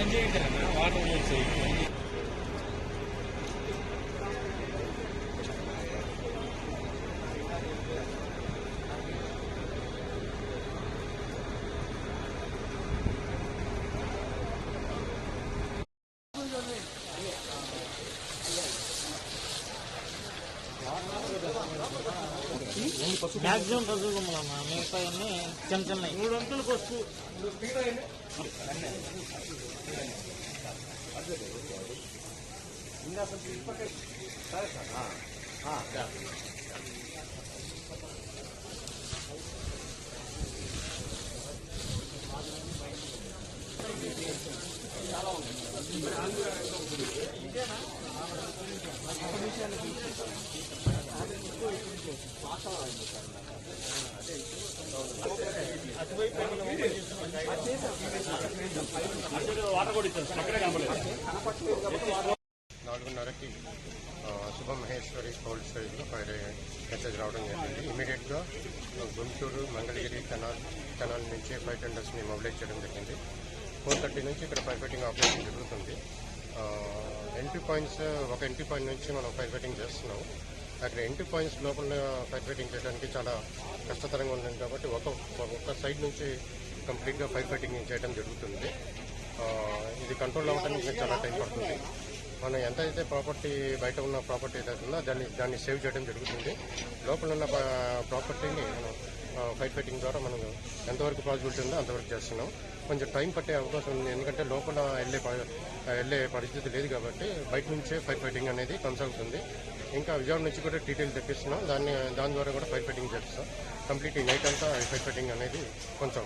Water maximum పసుపు కొమ్మలమ్మా, మిగతా అన్నీ చిన్న చిన్నవి 3 అంతులు పసుపు. నాలుగున్నరకి శుభమహేశ్వరి కోల్డ్ స్టోరేజ్లో ఫైర్ మెసేజ్ రావడం జరిగింది. ఇమీడియట్గా గుంటూరు మంగళగిరి కెనాల్ నుంచి ఫైర్ టెండర్స్ని మొబిలైజ్ చేయడం జరిగింది. 4:30 నుంచి ఇక్కడ ఫైర్ ఫైటింగ్ ఆపరేషన్ జరుగుతుంది. ఎంట్రీ పాయింట్స్, ఒక ఎంట్రీ పాయింట్ నుంచి మనం ఫైర్ ఫైటింగ్ చేస్తున్నాం. అక్కడ ఎంట్రీ పాయింట్స్ లోపల ఫైర్ ఫైటింగ్ చేయడానికి చాలా కష్టతరంగా ఉంది కాబట్టి ఒక సైడ్ నుంచి కంప్లీట్గా ఫైర్ ఫైటింగ్ చేయడం జరుగుతుంది. ఇది కంట్రోల్ అవ్వడానికి చాలా టైం పడుతుంది. మనం ఎంతైతే ప్రాపర్టీ, బయట ఉన్న ప్రాపర్టీ ఏదైతుందో దాన్ని సేవ్ చేయడం జరుగుతుంది. లోపల ఉన్న ప్రాపర్టీని మనం ఫైర్ ఫైటింగ్ ద్వారా మనం ఎంతవరకు పాసిబిలిటీ ఉందో అంతవరకు చేస్తున్నాం. కొంచెం టైం పట్టే అవకాశం ఉంది, ఎందుకంటే లోపల వెళ్ళే పరిస్థితి లేదు కాబట్టి బయట నుంచే ఫైర్ ఫైటింగ్ అనేది కొనసాగుతుంది. ఇంకా విజయవాడ నుంచి కూడా డీటెయిల్ తెప్పిస్తున్నాం. దాని ద్వారా కూడా ఫైర్ ఫైటింగ్ చేస్తాం. కంప్లీట్ ఈ నైట్ అంతా ఫైర్ ఫైటింగ్ అనేది కొంచెం